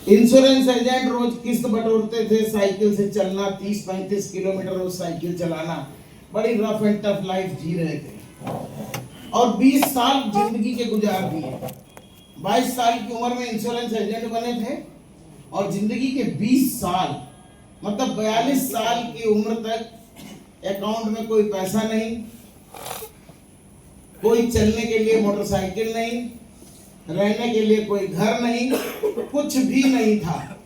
Insurance agent रोज किस्त बटोरते थे, cycle से चलना, 30-35 किलोमीटर रोज साइकिल चलाना, बड़ी रफ एंड टफ लाइफ जी रहे थे और 20 साल जिंदगी के गुजार दिए। 22 साल की उम्र में इंश्योरेंस एजेंट बने थे और जिंदगी के 20 साल मतलब 42 साल की उम्र तक अकाउंट में कोई पैसा नहीं, कोई चलने के लिए मोटरसाइकिल नहीं, रहने के लिए कोई घर नहीं, कुछ भी नहीं था।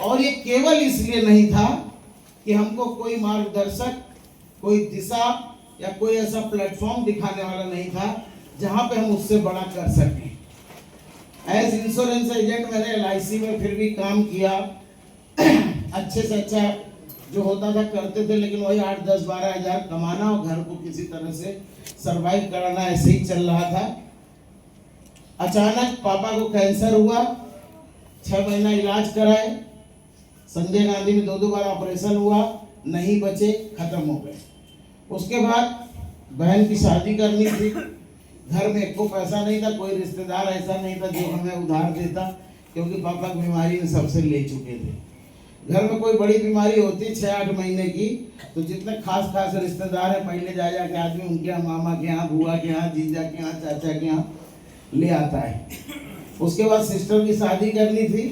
और ये केवल इसलिए नहीं था कि हमको कोई मार्गदर्शक, कोई दिशा या कोई ऐसा प्लेटफॉर्म दिखाने वाला नहीं था जहां पे हम उससे बड़ा कर सकें। एज इंश्योरेंस एजेंट मैंने LIC में फिर भी काम किया, अच्छे से अच्छा जो होता था करते थे, लेकिन वही 8, 10, 12 हज़ार कमाना और घर को किसी तरह से सरवाइव कराना, ऐसे ही चल रहा था। अचानक पापा को कैंसर हुआ, 6 महीना इलाज कराए, संजय गांधी में 2 बार ऑपरेशन हुआ, नहीं बचे, खत्म हो गए। उसके बाद बहन की शादी करनी थी, घर में एको पैसा नहीं था, कोई रिश्तेदार ऐसा नहीं था जो हमें उधार देता, क्योंकि पापा की बीमारी में सबसे ले चुके थे। घर में कोई बड़ी बीमारी होती 6-8 महीने की, तो जितने खास रिश्तेदार है पहले जा जाके आदमी उनके यहाँ, मामा के यहाँ, बुआ के यहाँ, जीजा के यहाँ, चाचा के यहाँ ले आता है। उसके बाद सिस्टर की शादी करनी थी,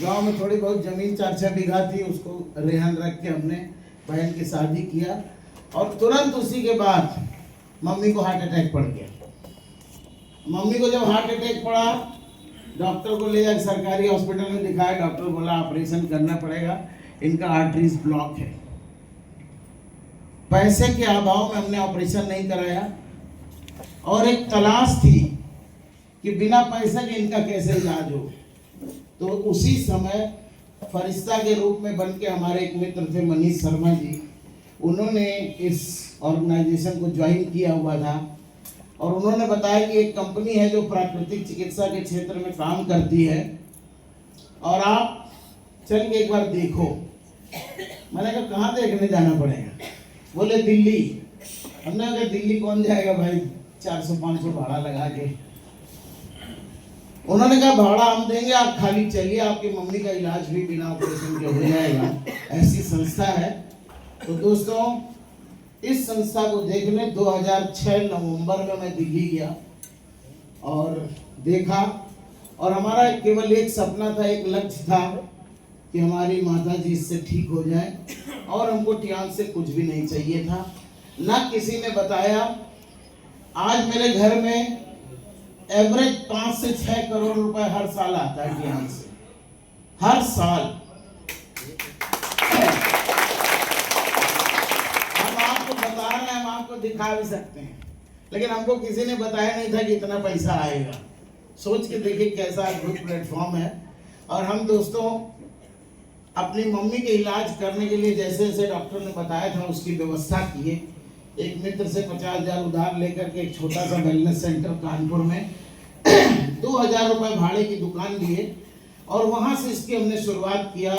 गांव में थोड़ी बहुत जमीन 4-6 बीघा थी, उसको रेहन रख के हमने बहन की शादी किया और तुरंत उसी के बाद मम्मी को हार्ट अटैक पड़ गया। मम्मी को जब हार्ट अटैक पड़ा, डॉक्टर को ले जाकर सरकारी हॉस्पिटल में दिखाया, डॉक्टर बोला ऑपरेशन करना पड़ेगा, इनका आर्टरीज ब्लॉक है। पैसे के अभाव में हमने ऑपरेशन नहीं कराया और एक तलाश थी कि बिना पैसे के इनका कैसे इलाज हो। तो उसी समय फरिश्ता के रूप में बन के हमारे एक मित्र थे मनीष शर्मा जी, उन्होंने इस ऑर्गेनाइजेशन को ज्वाइन किया हुआ था और उन्होंने बताया कि एक कंपनी है जो प्राकृतिक चिकित्सा के क्षेत्र में काम करती है और आप चल के एक बार देखो। मैंने कहा कहाँ देखने जाना पड़ेगा? बोले दिल्ली। हमने कहा दिल्ली कौन जाएगा भाई, 400-500 भाड़ा लगा के। उन्होंने कहा भाड़ा हम देंगे, आप खाली चलिए, आपकी मम्मी का इलाज भी बिना ऑपरेशन के हो जाएगा, ऐसी संस्था है। तो दोस्तों, इस संस्था को देखने 2006 नवंबर में मैं दिल्ली गया और देखा, और हमारा केवल एक सपना था, एक लक्ष्य था कि हमारी माता जी इससे ठीक हो जाए और हमको टियान से कुछ भी नहीं चाहिए था, ना किसी ने बताया। आज मेरे घर में एवरेज 5 से 6 करोड़ रुपए हर साल आता है टियान से, हर साल। दिखा भी सकते हैं, लेकिन हमको किसी ने बताया नहीं था कि इतना पैसा आएगा। सोच के देखिए कैसा अद्भुत प्लेटफॉर्म है। और हम दोस्तों अपनी मम्मी के इलाज करने के लिए जैसे जैसे डॉक्टर ने बताया था उसकी व्यवस्था किए। एक मित्र से 50,000 उधार लेकर के एक छोटा सा वेलनेस सेंटर कानपुर में 2,000 रुपए भाड़े की दुकान लिए और वहां से इसकी हमने शुरुआत किया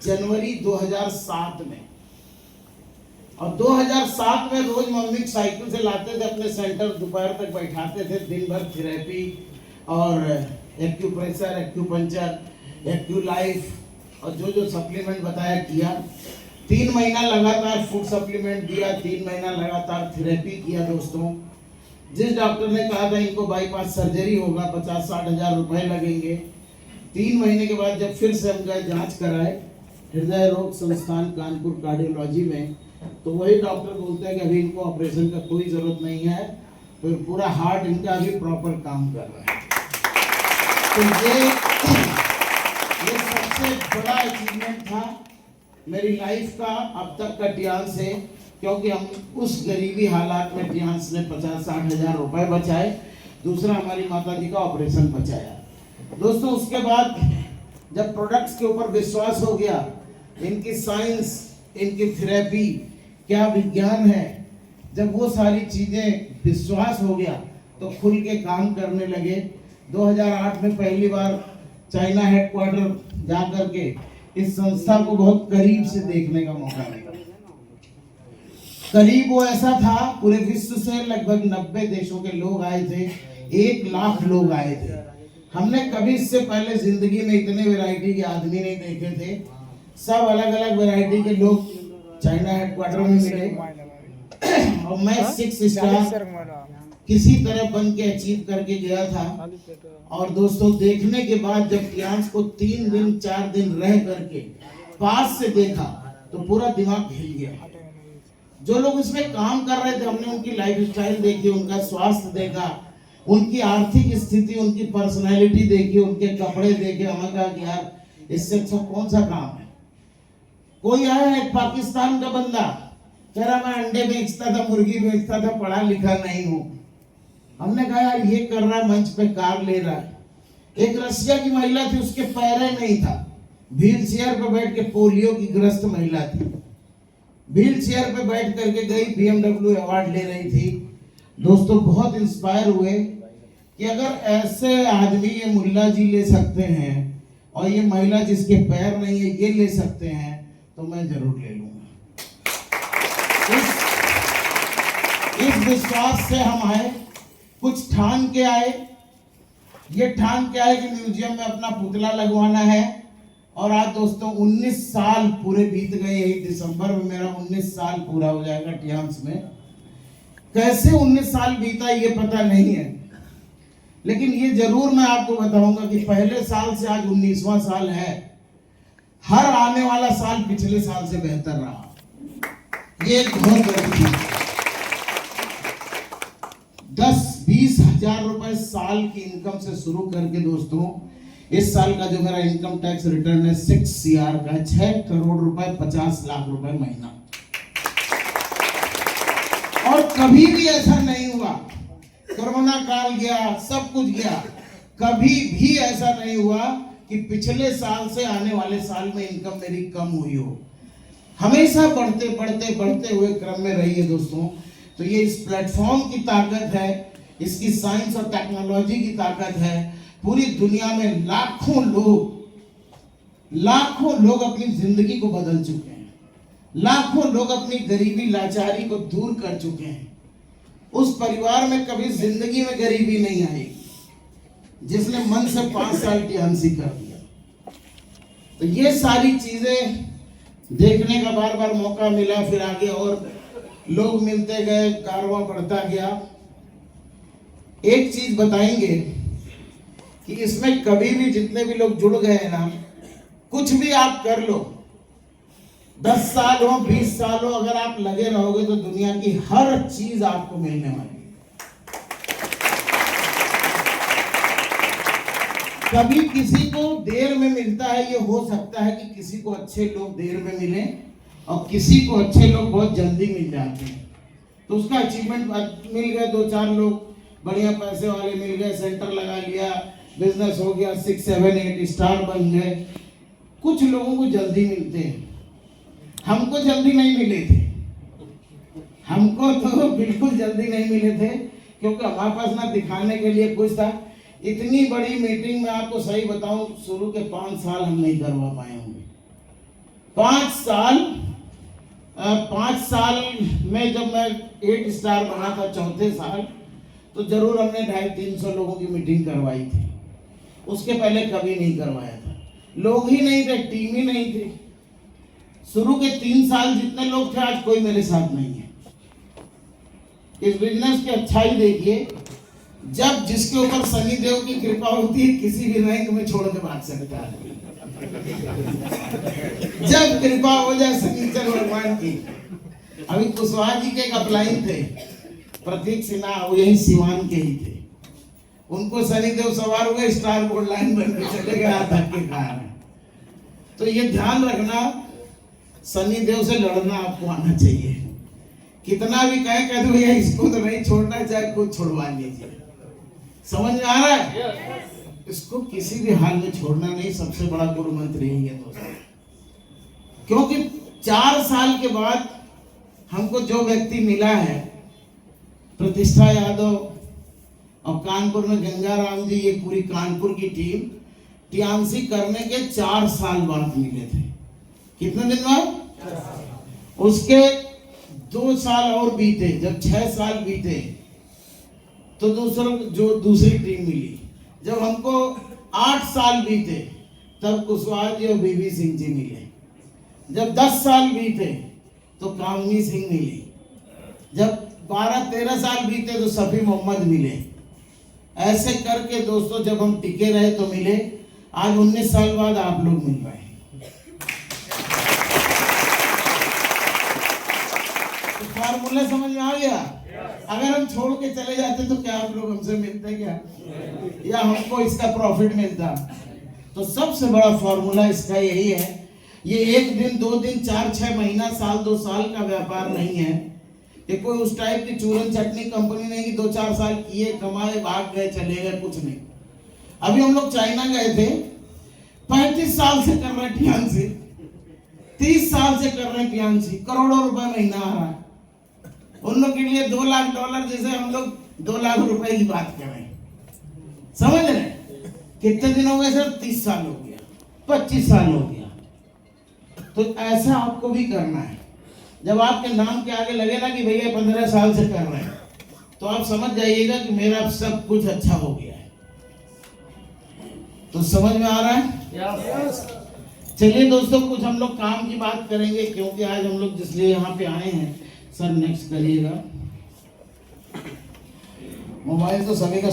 जनवरी 2007 में। और 2007 में रोज मम्मी साइकिल से लाते थे अपने सेंटर, दोपहर तक बैठाते थे, दिन भर थेरेपी और एक्यूप्रेशर, एक्यूपंचर, एक्यूलाइफ और जो जो सप्लीमेंट बताया किया। 3 महीना लगातार फूड सप्लीमेंट दिया, 3 महीना लगातार थेरेपी किया। दोस्तों, जिस डॉक्टर ने कहा था इनको बाईपास सर्जरी होगा, 50-60 हज़ार रुपए लगेंगे, 3 महीने के बाद जब फिर से हम गए जाँच कराए हृदय रोग संस्थान कानपुर कार्डियोलॉजी में, तो वही डॉक्टर बोलते हैं कि अभी इनको ऑपरेशन का कोई जरूरत नहीं है, तो पूरा हार्ट इनका अभी प्रॉपर काम कर रहा है। तो ये सबसे बड़ा अचीवमेंट था मेरी लाइफ का अब तक का टियान से, क्योंकि हम उस गरीबी हालात में टियान्स ने 50-60 हज़ार रुपए बचाए। दूसरा, हमारी माता जी का ऑपरेशन बचाया। दोस्तों, उसके बाद जब प्रोडक्ट्स के ऊपर विश्वास हो गया, इनकी साइंस, इनकी थेरेपी क्या विज्ञान है, जब वो सारी चीजें विश्वास हो गया तो खुल के काम करने लगे। 2008 में पहली बार चाइना हेडक्वार्टर जा करके इस संस्था को बहुत करीब से देखने का मौका मिला। करीब वो ऐसा था, पूरे विश्व से लगभग 90 देशों के लोग आए थे, 1 लाख लोग आए थे। हमने कभी इससे पहले जिंदगी में इतने वैरायटी के आदमी नहीं देखे थे। सब अलग अलग वैरायटी के लोग चाइना हेडक्वार्टर में मिले और मैं 6 स्टार किसी तरह बन के अचीव करके गया था। और दोस्तों देखने के बाद जब टियांस को 3 दिन 4 दिन रह करके पास से देखा तो पूरा दिमाग हिल गया। जो लोग इसमें काम कर रहे थे हमने उनकी लाइफस्टाइल देखी, उनका स्वास्थ्य देखा, उनकी आर्थिक स्थिति, उनकी पर्सनैलिटी देखी, उनके कपड़े देखे। हमें कहा कि यार इससे अच्छा कौन सा काम है। कोई आया है पाकिस्तान का बंदा कह रहा मैं अंडे बेचता था, मुर्गी बेचता था, पढ़ा लिखा नहीं हूं। हमने कहा यार ये कर रहा है, मंच पे कार ले रहा है। एक रशिया की महिला थी, उसके पैर नहीं था, व्हील चेयर पे बैठ के, पोलियो की ग्रस्त महिला थी, व्हील चेयर पे बैठ करके गई, BMW अवार्ड ले रही थी। दोस्तों बहुत इंस्पायर हुए कि अगर ऐसे आदमी ये मुल्ला जी ले सकते हैं और ये महिला जिसके पैर नहीं है ये ले सकते हैं तो मैं जरूर ले लूंगा। इस विश्वास से हम आए, कुछ ठान के आए। ये ठान के आए कि म्यूजियम में अपना पुतला लगवाना है। और आज दोस्तों 19 साल पूरे बीत गए। यही दिसंबर में मेरा 19 साल पूरा हो जाएगा टियांस में। कैसे 19 साल बीता ये पता नहीं है, लेकिन ये जरूर मैं आपको बताऊंगा कि पहले साल से आज 19वां साल है। हर आने वाला साल पिछले साल से बेहतर रहा। ये एक बहुत बड़ी चीज। 10-20 हजार रुपए साल की इनकम से शुरू करके दोस्तों इस साल का जो मेरा इनकम टैक्स रिटर्न है 6 CR का, 6 करोड़ रुपए, 50 लाख रुपए महीना। और कभी भी ऐसा नहीं हुआ, कोरोना काल गया, सब कुछ गया, कभी भी ऐसा नहीं हुआ कि पिछले साल से आने वाले साल में इनकम मेरी कम हुई हो। हमेशा बढ़ते बढ़ते बढ़ते हुए क्रम में रही है दोस्तों। तो ये इस प्लेटफॉर्म की ताकत है, इसकी साइंस और टेक्नोलॉजी की ताकत है। पूरी दुनिया में लाखों लोग अपनी जिंदगी को बदल चुके हैं, लाखों लोग अपनी गरीबी लाचारी को दूर कर चुके हैं। उस परिवार में कभी जिंदगी में गरीबी नहीं आई जिसने मन से 5 साल टियांसी कर दिया। तो ये सारी चीजें देखने का बार बार मौका मिला, फिर आगे और लोग मिलते गए, कारवां बढ़ता गया। एक चीज बताएंगे कि इसमें कभी भी जितने भी लोग जुड़ गए हैं ना, कुछ भी आप कर लो, 10 साल हो, 20 साल हो, अगर आप लगे रहोगे तो दुनिया की हर चीज आपको मिलने वाली है। कभी किसी को देर में मिलता है, ये हो सकता है कि किसी को अच्छे लोग देर में मिले और किसी को अच्छे लोग बहुत जल्दी मिल जाते हैं। तो उसका अचीवमेंट मिल गए, 2-4 लोग बढ़िया पैसे वाले मिल गए, सेंटर लगा लिया, बिजनेस हो गया, 6-7-8 स्टार बन गए। कुछ लोगों को जल्दी मिलते हैं, हमको जल्दी नहीं मिले थे। हमको तो बिल्कुल जल्दी नहीं मिले थे क्योंकि हमारे पास ना दिखाने के लिए कुछ था। इतनी बड़ी मीटिंग में आपको सही बताऊं, शुरू के 5 साल हम नहीं करवा पाए होंगे। 5 साल में जब मैं 8 स्टार बना था, चौथे साल, तो जरूर हमने 250-300 लोगों की मीटिंग करवाई थी। उसके पहले कभी नहीं करवाया था। लोग ही नहीं थे, टीम ही नहीं थी। शुरू के 3 साल जितने लोग थे, आज कोई मेरे साथ नहीं है। इस बिजनेस की अच्छाई देखिए, जब जिसके ऊपर शनि देव की कृपा होती है, किसी भी रैंक में छोड़ के भाग सकता है। जब कृपा हो जाए शनिचर भगवान की। अभी कुशवाहा जी के एक अपलाइन थे, प्रतीक सिन्हा, वो यही सिवान के ही थे। उनको शनिदेव सवार हुए, स्टार बोर्ड लाइन बन के चले गए धक्के के कारण। तो ये ध्यान रखना, शनिदेव से लड़ना आपको आना चाहिए। कितना भी कह दो भैया इसको तो नहीं छोड़ना, चाहे खुद छुड़वा लीजिए। समझ में आ रहा है? इसको किसी भी हाल में छोड़ना नहीं। सबसे बड़ा गुरु मंत्र यही है दोस्तों। क्योंकि 4 साल के बाद हमको जो व्यक्ति मिला है, प्रतिष्ठा यादव और कानपुर में गंगाराम जी, ये पूरी कानपुर की टीम टियांसी करने के 4 साल बाद मिले थे। कितने दिन बाद? उसके 2 साल और बीते, जब 6 साल बीते तो दूसरी टीम मिली। जब हमको 8 साल बीते तब कुशवाहा जी और बीबी सिंह जी मिले। जब 10 साल बीते तो कामनी सिंह मिली। जब 12-13 साल बीते तो सफी मोहम्मद मिले। ऐसे करके दोस्तों जब हम टिके रहे तो मिले। आज 19 साल बाद आप लोग मिल रहे हैं। तो फार्मूला समझ में आ गया? अगर हम छोड़ के चले जाते तो क्या आप लोग हमसे मिलते क्या, या हमको इसका प्रॉफिट मिलता? तो सबसे बड़ा फॉर्मूला इसका यही है। ये 1 दिन 2 दिन 4-6 महीना साल 2 साल का व्यापार नहीं है। ये कोई उस टाइप की चूरन चटनी कंपनी नहीं कि 2-4 साल किए, कमाए, भाग गए, चले गए, कुछ नहीं। अभी हम लोग चाइना गए थे, 35 साल से कर रहे टियांसी, 30 साल से कर रहे टियांसी, करोड़ों रुपए महीना आ रहा है। उन लोग के लिए $2 लाख जैसे हम लोग 2 लाख रुपए की बात कर रहे हैं। समझ रहे? कितने दिन हो गए सर? 30 साल हो गया, 25 साल हो गया। तो ऐसा आपको भी करना है। जब आपके नाम के आगे लगे ना कि भैया 15 साल से कर रहे हैं, तो आप समझ जाइएगा कि मेरा सब कुछ अच्छा हो गया है। तो समझ में आ रहा है? चलिए दोस्तों, कुछ हम लोग काम की बात करेंगे, क्योंकि आज हम लोग जिसलिए यहाँ पे आए हैं। सर नेक्स्ट करिएगा। मोबाइल तो सभी का